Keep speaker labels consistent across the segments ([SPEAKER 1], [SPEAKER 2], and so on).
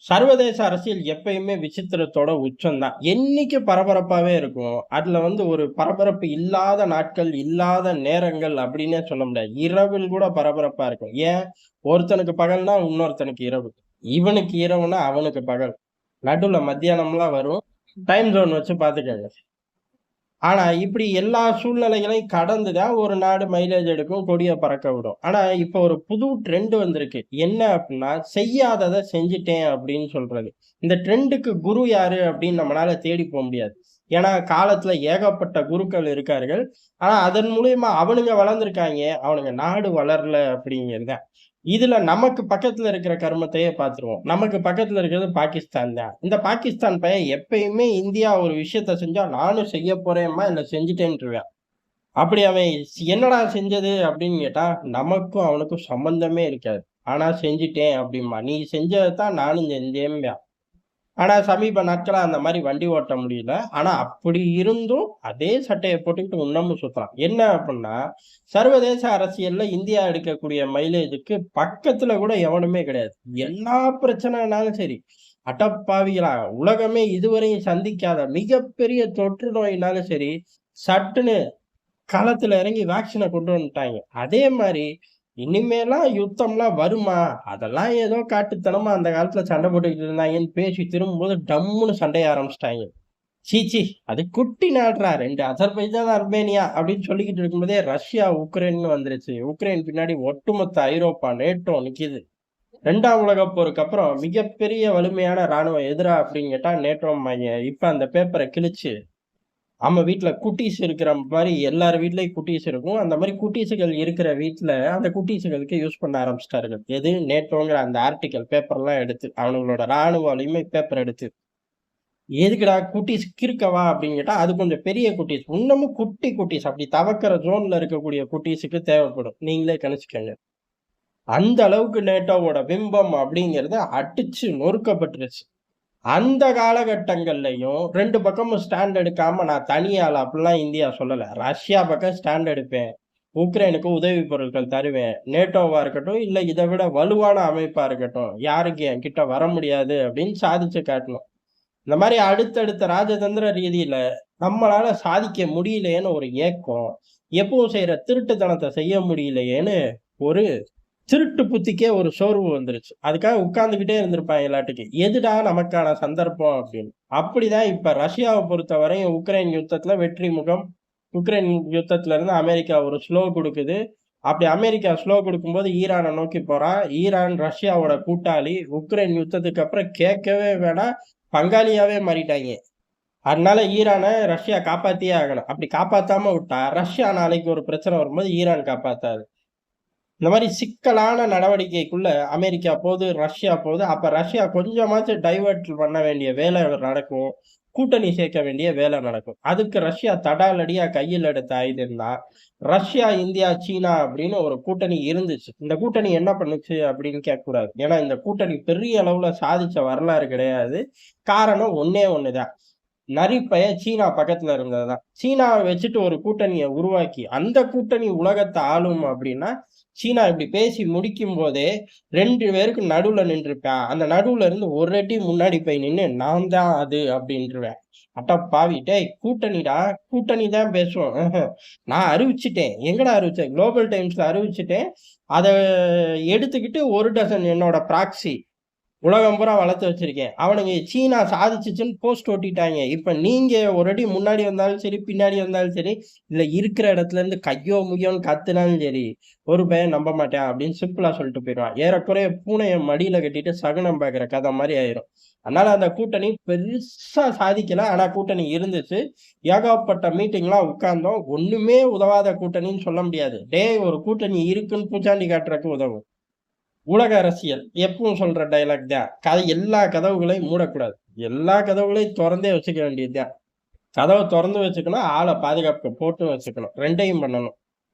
[SPEAKER 1] சர்வதேச அரசியல் எப்பயுமே விசித்திரத்தோட உச்சம்தான். என்னைக்கு பரபரப்பாவே இருக்கும். அதுல ஒரு பரபரப்பு இல்லாத நாட்கள், இல்லாத நேரங்கள் அப்படின்னே சொல்ல முடியாது. இரவில் கூட பரபரப்பா இருக்கும். ஏன்? ஒருத்தனுக்கு பகல்னா இன்னொருத்தனுக்கு இரவு. இவனுக்கு இரவுனா அவனுக்கு பகல். நடுவுல மத்தியானம்லாம் வரும். டைம் ஜோன் வச்சு பாத்துக்கங்க. ஆனா, இப்படி எல்லா சூழ்நிலைகளையும் கடந்து தான் ஒரு நாடு மைலேஜ் எடுக்கும், கொடிய பறக்க விடும். ஆனா, இப்ப ஒரு புது ட்ரெண்ட் வந்திருக்கு. என்ன அப்டின்னா, "செய்யாதத செஞ்சுட்டேன்" அப்படின்னு சொல்றது. இந்த ட்ரெண்டுக்கு குரு யாரு அப்படின்னு நம்மளால தேடி போ முடியாது. ஏன்னா, காலத்துல ஏகப்பட்ட குருக்கள் இருக்கார்கள். ஆனா, அதன் மூலியமா அவனுங்க வளர்ந்திருக்காய்ங்க. அவனுங்க நாடு வளரல அப்படிங்கிறது தான். இதுல நமக்கு பக்கத்துல இருக்கிற கருமத்தையே பார்த்துருவோம். நமக்கு பக்கத்துல இருக்கிறது பாகிஸ்தான் தான். இந்த பாகிஸ்தான் பையன் எப்பயுமே இந்தியா ஒரு விஷயத்த செஞ்சா, நானும் செய்ய போறேன்ம்மா, இல்ல செஞ்சுட்டேன்ருவான். அப்படி அவன் என்னடா செஞ்சது அப்படின்னு கேட்டா, நமக்கும் அவனுக்கும் சம்மந்தமே இருக்காது. ஆனா செஞ்சுட்டேன் அப்படிம்பான். நீ செஞ்சத தான் நானும் செஞ்சேன்பேன். ஆனா, சமீப நாட்களா அந்த மாரி வண்டி ஓட்ட முடியல. ஆனா, அப்படி இருந்தும் அதே சட்டைய போட்டுக்கிட்டு இன்னமும் சுத்துறான். என்ன அப்புட்ன்னா, சர்வதேச அரசியல்ல இந்தியா எடுக்கக்கூடிய மைலேஜுக்கு பக்கத்துல கூட எவனுமே கிடையாது. எல்லா பிரச்சனைனாலும் சரி, அடப்பாவிகளா! உலகமே இதுவரையும் சந்திக்காத மிகப்பெரிய தொற்று நோயினாலும் சரி, சட்டுன்னு களத்துல இறங்கி வேக்சின கொண்டு வந்துட்டாய்ங்க. அதே மாரி இனிமேலாம் யுத்தம்லாம் வருமா? அதெல்லாம் ஏதோ காட்டுத்தனமா அந்த காலத்துல சண்டை போட்டுக்கிட்டு இருந்தாய்ங்கன்னு பேசி திரும்பும்போது டம்முன்னு சண்டைய ஆரம்பிச்சுட்டாய்ங்க. சீ! சீ! அது குட்டி நாடுறா 2 அசர்பைஜான், அர்மேனியா அப்படின்னு சொல்லிக்கிட்டு இருக்கும்போதே ரஷ்யா, உக்ரைன்னு வந்துருச்சு. உக்ரைன் பின்னாடி ஒட்டுமொத்த ஐரோப்பா, நேட்டோ நிக்குது. 2ஆம் உலகப் போருக்கு அப்புறம் மிகப்பெரிய வலிமையான ராணுவம் எதுடா அப்படின்னு கேட்டா நேட்டோம்பாய்ங்க. இப்ப அந்த பேப்பர கிழிச்சு நம்ம வீட்ல குட்டீஸ் இருக்கிற மாரி எல்லார் வீட்லயும் குட்டீஸ் இருக்கும். அந்த மாரி குட்டீஸுகள் இருக்கிற வீட்ல, அந்த குட்டீஸுகளுக்கு யூஸ் பண்ண ஆரம்பிச்சுட்டார்கள். எது? நேட்டோங்கிற அந்த ஆர்டிக்கிள் பேப்பர்லாம் எடுத்து, அவனுங்களோட ராணுவ வலிமை பேப்பர் எடுத்து. எதுக்குடா குட்டீஸ் கிறுக்கவா? அப்படின்னு கேட்டா, அது கொஞ்சம் பெரிய குட்டீஸ். இன்னமும் குட்டி குட்டீஸ். அப்படி தவக்கிற ஜோன்ல இருக்கக்கூடிய குட்டீஸுக்கு தேவைப்படும். நீங்களே கணிச்சுக்கங்க. அந்த அளவுக்கு நேட்டோவோட பிம்பம் அப்படிங்கிறது அடிச்சு நொறுக்கப்பட்டுருச்சு. அந்த காலகட்டங்கள்லயும் 2 பக்கமும் ஸ்டாண்ட் எடுக்காம நான் தனி ஆள் அப்படிலாம் இந்தியா சொல்லல. ரஷ்யா பக்கம் ஸ்டாண்ட் எடுப்பேன். உக்ரைனுக்கு உதவி பொருட்கள் தருவேன். நேட்டோவா இருக்கட்டும், இல்ல இத விட வலுவான அமைப்பா இருக்கட்டும். யாருக்கு என்கிட்ட வர முடியாது அப்படின்னு சாதிச்சு காட்டணும். இந்த மாரி அடுத்தடுத்த ராஜதந்திர ரீதியில நம்மளால சாதிக்க முடியலையேன்னு ஒரு ஏக்கம். எப்பவும் செய்ற திருட்டுத்தனத்த செய்ய முடியலையேன்னு ஒரு திருட்டு புத்திக்கே ஒரு சோர்வு வந்துருச்சு. அதுக்காக உட்கார்ந்துகிட்டே இருந்திருப்பாங்களாட்டுக்கு. எதுடா நமக்கான சந்தர்ப்பம் அப்படின்னு. அப்படிதான் இப்ப ரஷ்யாவ பொறுத்தவரையும் உக்ரைன் யுத்தத்துல வெற்றி முகம். உக்ரைன் யுத்தத்துல இருந்து அமெரிக்கா ஒரு ஸ்லோ குடுக்குது. அப்படி அமெரிக்கா ஸ்லோ குடுக்கும்போது ஈரான நோக்கி போறான். ஈரான் ரஷ்யாவோட கூட்டாளி. உக்ரைன் யுத்தத்துக்கு அப்புறம் கேட்கவே வேணாம். பங்காளியாவே மாறிட்டாய்ங்க. அதனால ஈரான ரஷ்யா காப்பாத்தியே ஆகணும். அப்படி காப்பாத்தாம விட்டா, ரஷ்யா நாளைக்கு ஒரு பிரச்சனை வரும்போது ஈரான் காப்பாத்தாது. இந்த மாரி சிக்கலான நடவடிக்கைக்குள்ள அமெரிக்கா போது, ரஷ்யா போது. அப்ப ரஷ்யா கொஞ்சமாச்சும் டைவர்ட் பண்ண வேண்டிய வேலை நடக்கும். கூட்டணி சேர்க்க வேண்டிய வேலை நடக்கும். அதுக்கு ரஷ்யா தடாலடியா கையில் எடுத்த ஆயுதம் தான், ரஷ்யா, இந்தியா, சீனா அப்படின்னு ஒரு கூட்டணி இருந்துச்சு. இந்த கூட்டணி என்ன பண்ணுச்சு அப்படின்னு கேட்கக்கூடாது. ஏன்னா இந்த கூட்டணி பெரிய அளவுல சாதிச்ச வரலாறு கிடையாது. காரணம் ஒண்ணே ஒண்ணு தான். நரிப்பய சீனா பக்கத்துல இருந்தது தான். சீனாவ வச்சுட்டு ஒரு கூட்டணிய உருவாக்கி, அந்த கூட்டணி உலகத்த ஆளும் அப்படின்னா, சீனா இப்படி பேசி முடிக்கும்போதே 2 பேருக்கு நடுவுல நின்றுப்பேன். அந்த நடுவுல இருந்து ஒரு அடி முன்னாடி போய் நின்னு, "நான் தான் அது" அப்படின்றுவேன். அடப்பாவி! டேய் கூட்டணிடா, கூட்டணி தான் பேசும். நான் அறிவிச்சுட்டேன். எங்கடா அறிவிச்ச? குளோபல் டைம்ஸ்ல அறிவிச்சுட்டேன். அத எடுத்துக்கிட்டு 1 டசன் என்னோட ப்ராக்ஸி உலகம் பூரா வளர்த்து வச்சிருக்கேன். அவனுங்க சீனா சாதிச்சுச்சுன்னு போஸ்ட் ஒட்டிட்டாய்ங்க. இப்ப நீங்க ஒரு அடி முன்னாடி வந்தாலும் சரி, பின்னாடி வந்தாலும் சரி, இல்ல இருக்கிற இடத்துல இருந்து கையோ, முய்யோன்னு கத்துனாலும் சரி, ஒரு பையன் நம்ப மாட்டான் அப்படின்னு சிம்பிளா சொல்லிட்டு போயிருவான். ஏறக்குறைய பூனைய மடியில கட்டிட்டு சகுனம் பார்க்கிற கதை மாரி ஆயிரும். அதனால அந்த கூட்டணி பெருசா சாதிக்கல. ஆனா கூட்டணி இருந்துச்சு. ஏகப்பட்ட மீட்டிங்லாம் உட்கார்ந்தோம். ஒண்ணுமே உதவாத கூட்டணின்னு சொல்ல முடியாது. டேய் ஒரு கூட்டணி இருக்குன்னு பூச்சாண்டி காட்டுறதுக்கு உதவும். உலக அரசியல் எப்பவும் சொல்ற டயலாக் தான். எல்லா கதவுகளையும் மூடக்கூடாது. எல்லா கதவுகளையும் தொறந்தே வச்சுக்க வேண்டியது தான். கதவ தொறந்து வச்சுக்கணும், ஆள பாதுகாப்பு போட்டும் வச்சுக்கணும். 2யும் பண்ணணும்.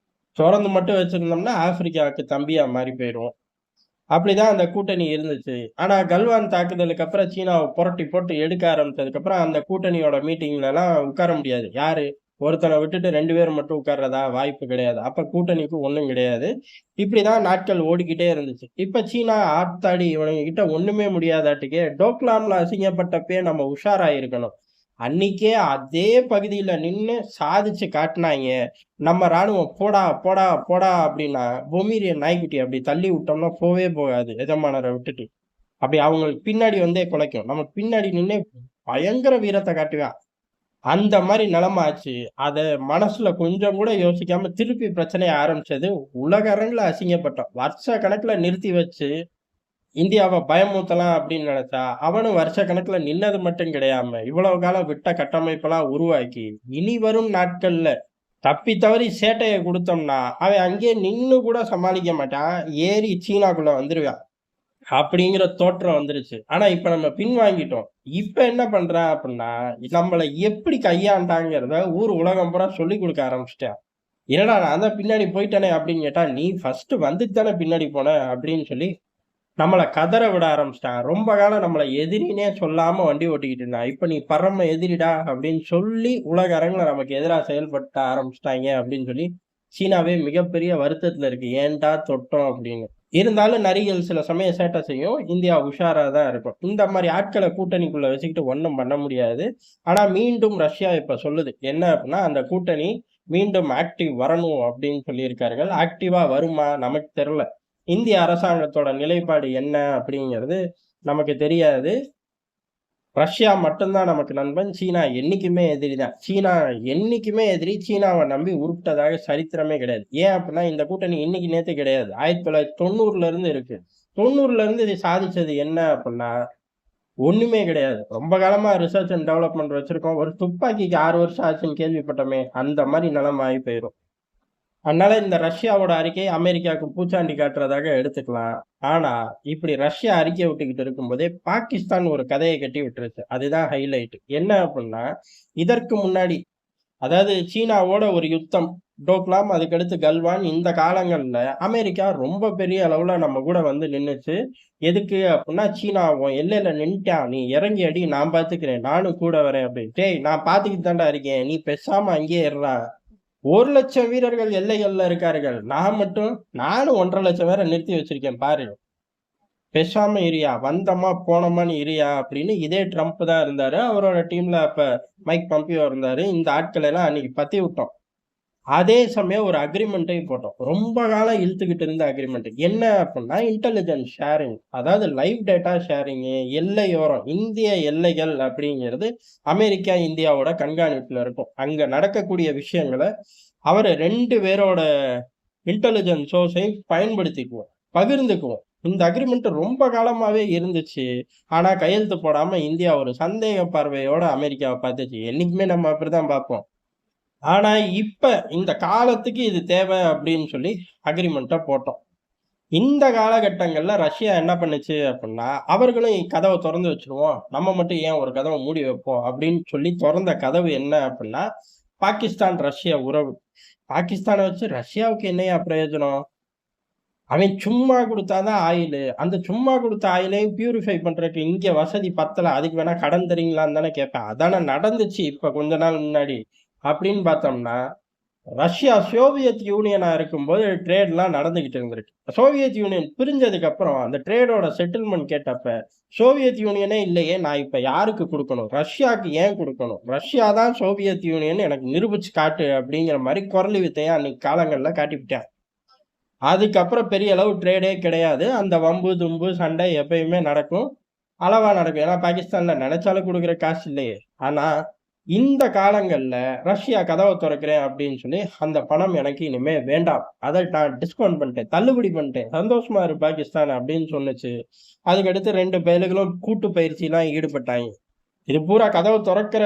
[SPEAKER 1] தொறந்து மட்டும் வச்சிருந்தோம்னா, ஆப்பிரிக்காவுக்கு தம்பியா மாறி போயிருவோம். அப்படிதான் அந்த கூட்டணி இருந்துச்சு. ஆனா கல்வான் தாக்குதலுக்கு அப்புறம் சீனாவ புரட்டி போட்டு எடுக்க ஆரம்பிச்சதுக்கு அப்புறம், அந்த கூட்டணியோட மீட்டிங்லலாம் உட்கார முடியாது. யாரு? ஒருத்தனை விட்டுட்டு 2 பேர் மட்டும் உட்கார்றதா? வாய்ப்பு கிடையாது. அப்ப கூட்டணிக்கு ஒண்ணும் கிடையாது. இப்படிதான் நாட்கள் ஓடிக்கிட்டே இருந்துச்சு. இப்ப சீனா ஆத்தாடி இவனுங்க கிட்ட ஒண்ணுமே முடியாதாட்டுக்கே, டோக்லாம்ல அசிங்கப்பட்டப்பயே நம்ம உஷாராயிருக்கணும். அன்னைக்கே அதே பகுதியில நின்னு சாதிச்சு காட்டுனாய்ங்க. நம்ம ராணுவம் போடா, போடா, போடா அப்படின்னா, பொமீரிய நாய்க்குட்டி அப்படி தள்ளி விட்டோம்னா போவே போகாது. எஜமானர விட்டுட்டு. அப்படி அவங்களுக்கு பின்னாடி வந்தே குலைக்கும். நம்ம பின்னாடி நின்னே பயங்கர வீரத்த காட்டுவான். அந்த மாரி நிலைமை ஆச்சு. அத மனசுல கொஞ்சம் கூட யோசிக்காம திருப்பி பிரச்சனைய ஆரம்பிச்சது. உலக அரங்குல அசிங்கப்பட்டோம். வருஷ கணக்குல நிறுத்தி வச்சு, இந்தியாவ பயமுறுத்தலாம் அப்படின்னு நெனச்சா, அவனும் வருஷ கணக்குல நின்னது மட்டும் கிடையாம, இவ்வளவு காலம் விட்ட கட்டமைப்பெல்லாம் உருவாக்கி, இனி வரும் நாட்கள்ல தப்பி தவறி சேட்டைய குடுத்தோம்னா, அவன் அங்கேயே நின்னு கூட சமாளிக்க மாட்டான். ஏறி சீனாக்குள்ள வந்துருவான். அப்படிங்கிற தோற்றம் வந்துருச்சு. ஆனா இப்ப நம்ம பின்வாங்கிட்டோம். இப்ப என்ன பண்றான் அப்டின்னா, நம்மள எப்படி கையாண்டாங்கிறத ஊர் உலகம் பூரா சொல்லிக் குடுக்க ஆரம்பிச்சுட்டான். "என்னடா நான் தான் பின்னாடி போயிட்டேனே" அப்படின்னு கேட்டா, "நீ ஃபர்ஸ்ட் வந்துட்டு தானே பின்னாடி போன" அப்படின்னு சொல்லி நம்மள கதற விட ஆரம்பிச்சுட்டான். ரொம்ப காலம் நம்மள எதிரின்னே சொல்லாம வண்டி ஓட்டிக்கிட்டு இருந்தான். இப்ப "நீ பரம எதிரிடா" அப்படின்னு சொல்லி உலக அரங்குல நமக்கு எதிரா செயல்பட ஆரம்பிச்சுட்டாய்ங்க அப்படின்னு சொல்லி, சீனாவே மிகப்பெரிய வருத்தத்துல இருக்கு. "ஏன்டா தொட்டோம்" அப்படின்னு. இருந்தாலும் நரிகள் சில சமயம் சேட்டை செய்யும். இந்தியா உஷாரா தான் இருக்கும். இந்த மாரி ஆட்கள கூட்டணிக்குள்ள வச்சுக்கிட்டு ஒண்ணும் பண்ண முடியாது. ஆனா மீண்டும் ரஷ்யா இப்ப சொல்லுது. என்ன அப்டின்னா, அந்த கூட்டணி மீண்டும் ஆக்டிவ் வரணும் அப்டின்னு சொல்லியிருக்கார்கள். ஆக்டிவா வருமா? நமக்கு தெர்ல. இந்திய அரசாங்கத்தோட நிலைப்பாடு என்ன அப்டிங்கிறது நமக்கு தெரியாது. ரஷ்யா மட்டும் தான் நமக்கு நண்பன். சீனா என்னைக்குமே எதிரி தான். சீனா என்னைக்குமே எதிரி. சீனாவ நம்பி உருப்ட்டதாக சரித்திரமே கிடையாது. ஏன் அப்டின்னா, இந்த கூட்டணி இன்னைக்கு நேத்து கிடையாது. 1990ல இருந்து இருக்கு. 90ல இருந்து இது சாதிச்சது என்ன அப்டின்னா, ஒண்ணுமே கிடையாது. ரொம்ப காலமா ரிசர்ச் அண்ட் டெவலப்மென்ட் வச்சிருக்கோம். ஒரு துப்பாக்கிக்கு 6 வருஷம் ஆச்சுன்னு கேள்விப்பட்டோமே! அந்த மாரி நிலைமை ஆயி போயிரும். அதனால இந்த ரஷ்யாவோட அறிக்கை அமெரிக்காவுக்கு பூச்சாண்டி காட்டுறதாக எடுத்துக்கலாம். ஆனா, இப்படி ரஷ்யா அறிக்கை விட்டுக்கிட்டு இருக்கும்போதே, பாகிஸ்தான் ஒரு கதைய கட்டி விட்டுருச்சு. அதுதான் ஹைலைட். என்ன அப்டின்னா, இதற்கு முன்னாடி அதாவது சீனாவோட ஒரு யுத்தம். டோக்லாம், அதுக்கடுத்து கல்வான் இந்த காலங்கள்ல அமெரிக்கா ரொம்ப பெரிய அளவுல நம்ம கூட வந்து நின்னுச்சு. எதுக்கு அப்டின்னா, "சீனா உன் எல்லையில நின்ட்டான். நீ இறங்கி அடி நான் பார்த்துக்கிறேன். நானும் கூட வரேன்" அப்படின்னு. "டேய் நான் பார்த்துக்கிட்டு தான்டா இருக்கேன். நீ பேசாம அங்கேயே இருடா." 1,00,000 வீரர்கள் எல்லைகள்ல இருக்கார்கள். நானும் 1,50,000 பேர நிறுத்தி வச்சிருக்கேன் பாரு. பேசாம இருயா. வந்தோமா, போனோமான்னு இருயா அப்படின்னு இதே ட்ரம்ப் தான் இருந்தாரு. அவரோட டீம்ல அப்ப மைக் பாம்பியோ இருந்தாரு. இந்த ஆட்கள எல்லாம் அன்னைக்கு பத்தி விட்டோம். அதே சமயம் ஒரு அக்ரீமென்ட்டையும் போட்டோம். ரொம்ப காலம் இழுத்துக்கிட்டு இருந்த அக்ரீமெண்ட். என்ன அப்டின்னா, இன்டெலிஜென்ஸ் ஷேரிங். அதாவது லைவ் டேட்டா ஷேரிங்கு, எல்லையோரம், இந்திய எல்லைகள் அப்படிங்கிறது அமெரிக்கா, இந்தியாவோட கண்காணிப்புல இருக்கும். அங்க நடக்கக்கூடிய விஷயங்கள அவரு 2 பேரோட இன்டெலிஜென்ஸ் சோர்ஸையும் பயன்படுத்திக்குவோம். பகிர்ந்துக்குவோம். இந்த அக்ரீமெண்ட் ரொம்ப காலமாவே இருந்துச்சு. ஆனா கையெழுத்து போடாம இந்தியா ஒரு சந்தேக பார்வையோட அமெரிக்காவ பார்த்துச்சு. என்னைக்குமே நம்ம அப்படிதான் பார்ப்போம். ஆனா, இப்ப இந்த காலத்துக்கு இது தேவை அப்படின்னு சொல்லி அக்ரீமென்ட்ட போட்டோம். இந்த காலகட்டங்கள்ல ரஷ்யா என்ன பண்ணுச்சு அப்படின்னா, அவர்களும் கதவ தொறந்து வச்சுருவோம். நம்ம மட்டும் ஏன் ஒரு கதவ மூடி வைப்போம் அப்படின்னு சொல்லி தொறந்த கதவு என்ன அப்படின்னா, பாகிஸ்தான், ரஷ்யா உறவு. பாகிஸ்தான வச்சு ரஷ்யாவுக்கு என்னய்யா பிரயோஜனம்? அவன் சும்மா குடுத்தா தான் ஆயிலு. அந்த சும்மா குடுத்த ஆயிலையும் பியூரிஃபை பண்றதுக்கு இங்க வசதி பத்தல. அதுக்கு வேணா கடன் தர்றீங்களான்னு தானே கேட்பேன். அதானே நடந்துச்சு இப்ப கொஞ்ச நாள் முன்னாடி. அப்படின்னு பார்த்தோம்னா, ரஷ்யா சோவியத் யூனியனா இருக்கும்போது ட்ரேட்லாம் நடந்துகிட்டு இருந்திருக்கு. சோவியத் யூனியன் பிரிஞ்சதுக்கு அப்புறம் அந்த ட்ரேடோட செட்டில்மென்ட் கேட்டப்ப, சோவியத் யூனியனே இல்லையே நான் இப்ப யாருக்கு குடுக்கணும்? ரஷ்யாக்கு ஏன் குடுக்கணும்? ரஷ்யா தான் சோவியத் யூனியன் எனக்கு நிரூபிச்சு காட்டு அப்படிங்கிற மாரி கொரலி வித்தைய அன்னைக்கு காலங்கள்ல காட்டிப்புட்டான். அதுக்கப்புறம் பெரிய அளவு ட்ரேடே கிடையாது. அந்த வம்பு, தும்பு, சண்டை எப்பயுமே நடக்கும். அளவா நடக்கும். ஏன்னா பாகிஸ்தான்ல நெனச்சாலும் குடுக்குற காசு இல்லையே! ஆனா, இந்த காலங்கள்ல ரஷ்யா கதவ தொறக்கிறேன் அப்படின்னு சொல்லி, அந்த பணம் எனக்கு இனிமே வேண்டாம். அத நான் டிஸ்கவுண்ட் பண்ணிட்டேன். தள்ளுபடி பண்ணிட்டேன். சந்தோஷமா இரு பாகிஸ்தான் அப்படின்னு சொன்னுச்சு. அதுக்கடுத்து 2 பயலுகளும் கூட்டு பயிற்சிலாம் ஈடுபட்டாய்ங்க. இது பூரா கதவு தொறக்கிற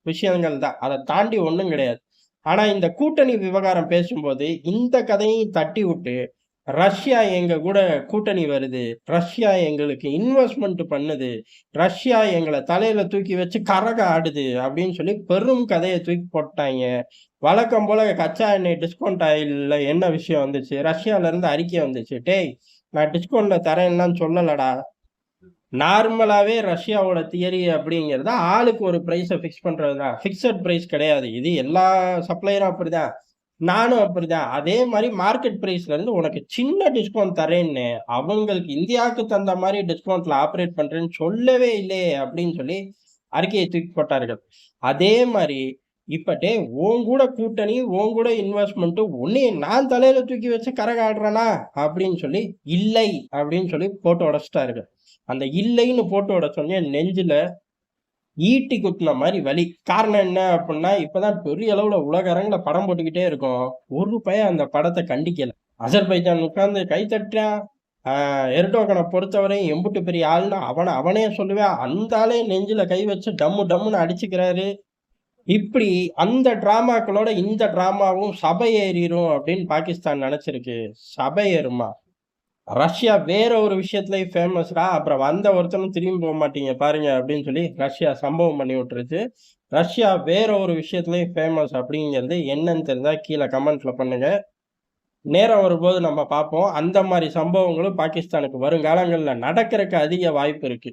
[SPEAKER 1] விஷயங்கள் தான். அத தாண்டி ஒண்ணும் கிடையாது. ஆனா இந்த கூட்டணி விவகாரம் பேசும்போது, இந்த கதையையும் தட்டிவுட்டு, ரஷ்யா எங்க கூட கூட்டணி வருது. ரஷ்யா எங்களுக்கு இன்வெஸ்ட்மென்ட் பண்ணுது. ரஷ்யா எங்கள தலையில தூக்கி வச்சு கரகம் ஆடுது அப்படின்னு சொல்லி பெரும் கதைய தூக்கி போட்டாய்ங்க. வழக்கம் போல கச்சா எண்ணெய் டிஸ்கவுண்ட் ஆயில்ல என்ன விஷயம் வந்துச்சு? ரஷ்யால இருந்து அறிக்கை வந்துச்சு. "டேய் நான் டிஸ்கவுண்ட்ல தரேன்லாம் சொல்லலடா. நார்மலாவே ரஷ்யாவோட தியரி அப்படிங்கிறது ஆளுக்கு ஒரு பிரைஸ ஃபிக்ஸ் பண்றதுதான். பிக்ஸட் பிரைஸ் கிடையாது. இது எல்லா சப்ளையரும் அப்படிதான். நானும் அப்படிதான். அதே மாரி மார்க்கெட் பிரைஸ்ல இருந்து உனக்கு சின்ன டிஸ்கவுண்ட் தரேன்னு, அவங்களுக்கு இந்தியாவுக்கு தகுந்த மாரி டிஸ்கவுண்ட்ல ஆப்பரேட் பண்றேன்னு சொல்லவே இல்லையே! அப்படின்னு சொல்லி அறிக்கைய தூக்கி போட்டார்கள். அதே மாரி இப்ப டேய் உன் கூட கூட்டணி, உன் கூட இன்வெஸ்ட்மென்ட் உன்னைய நான் தலையில தூக்கி வச்சு கரகாடுறேனா? அப்படின்னு சொல்லி, இல்லை அப்படின்னு சொல்லி போட்டு உடைச்சுட்டார்கள். அந்த இல்லைன்னு போட்டு உடைச்சோனே நெஞ்சுல ஈட்டி குத்துன மாரி வலி. காரணம் என்ன அப்புட்ன்னா, இப்பதான் பெரிய அளவுல உலக அரங்குல படம் போட்டுக்கிட்டே இருக்கோம். ஒரு பையன் அந்த படத்த கண்டிக்கல. அஜர்பைஜான் உட்கார்ந்து கை தட்டுறான். ஆ எர்டோகன பொறுத்தவரையும் எம்புட்டு பெரிய ஆள்ன்னு அவனே சொல்லுவான். அந்த ஆளே நெஞ்சில கை வச்சு டம்மு டம்முன்னு அடிச்சுக்கிறாரு. இப்படி அந்த டிராமாக்களோட இந்த டிராமாவும் சபை ஏறிரும் அப்படின்னு பாகிஸ்தான் நெனச்சிருக்கு. சபை ஏறுமா? ரஷ்யா வேற ஒரு விஷயத்துலயும் ஃபேமஸ்டா. அப்புறம் வந்த ஒருத்தனும் திரும்பி போமாட்டீங்க பாருங்க அப்படின்னு சொல்லி ரஷ்யா சம்பவம் பண்ணி விட்டுருச்சு. ரஷ்யா வேற ஒரு விஷயத்துலயும் ஃபேமஸ் அப்படிங்கிறது என்னன்னு தெரிஞ்சா கீழ கமெண்ட்ல பண்ணுங்க. நேரம் வரும்போது நம்ம பார்ப்போம். அந்த மாரி சம்பவங்களும் பாகிஸ்தானுக்கு வருங்காலங்கள்ல நடக்கறக்கு அதிக வாய்ப்பு இருக்கு.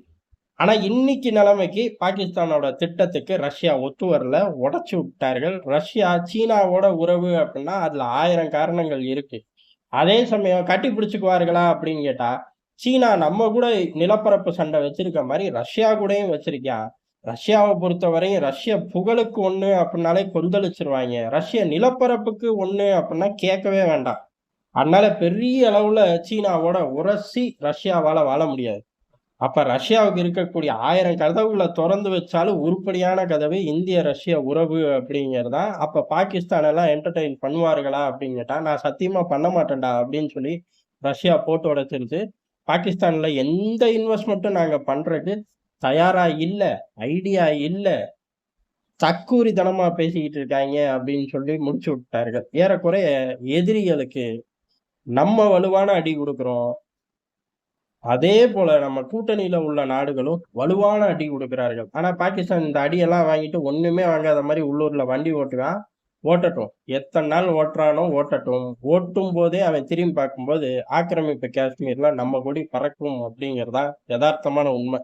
[SPEAKER 1] ஆனா இன்னைக்கு நிலைமைக்கு பாகிஸ்தானோட திட்டத்துக்கு ரஷ்யா ஒத்து வரல. உடைச்சு விட்டார்கள். ரஷ்யா சீனாவோட உறவு அப்படின்னா அதுல 1000 காரணங்கள் இருக்கு. அதே சமயம் கட்டி பிடிச்சுக்குவார்களா அப்படின்னு கேட்டா, சீனா நம்ம கூட நிலப்பரப்பு சண்டை வச்சிருக்க மாரி ரஷ்யா கூடயும் வச்சிருக்கான். ரஷ்யாவ பொறுத்தவரையும் ரஷ்ய புகழுக்கு ஒண்ணு அப்படின்னாலே கொந்தளிச்சுருவாய்ங்க. ரஷ்ய நிலப்பரப்புக்கு ஒண்ணு அப்படின்னா கேட்கவே வேண்டாம். அதனால பெரிய அளவுல சீனாவோட உரசி ரஷ்யாவால வாழ முடியாது. அப்ப ரஷ்யாவுக்கு இருக்கக்கூடிய 1000 கதவுகள தொறந்து வச்சாலும் உருப்படியான கதவு இந்திய, ரஷ்ய உறவு அப்படிங்கிறது தான். அப்ப பாகிஸ்தான் எல்லாம் என்டர்டெயின் பண்ணுவார்களா அப்படின்னு கேட்டா, நான் சத்தியமா பண்ண மாட்டேன்டா அப்படின்னு சொல்லி ரஷ்யா போட்டு உடைச்சிருச்சு. பாகிஸ்தான்ல எந்த இன்வெஸ்ட்மென்ட்டும் நாங்க பண்றதுக்கு தயாரா இல்ல. ஐடியா இல்ல. தக்கூரித்தனமா பேசிக்கிட்டு இருக்காய்ங்க அப்படின்னு சொல்லி முடிச்சு விட்டார்கள். ஏறக்குறைய எதிரிகளுக்கு நம்ம வலுவான அடி குடுக்குறோம். அதே போல நம்ம கூட்டணியில உள்ள நாடுகளும் வலுவான அடி குடுக்கிறார்கள். ஆனா பாகிஸ்தான் இந்த அடியெல்லாம் வாங்கிட்டு ஒண்ணுமே வாங்காத மாரி உள்ளூர்ல வண்டி ஓட்டுவான். ஓட்டட்டும். எத்தன நாள் ஓட்டுறானோ ஓட்டட்டும். ஓட்டும்போதே அவன் திரும்பி பார்க்கும்போது, ஆக்கிரமிப்பு காஷ்மீர்ல நம்ம கொடி பறக்கும் அப்படிங்கிறது தான் எதார்த்தமான உண்மை.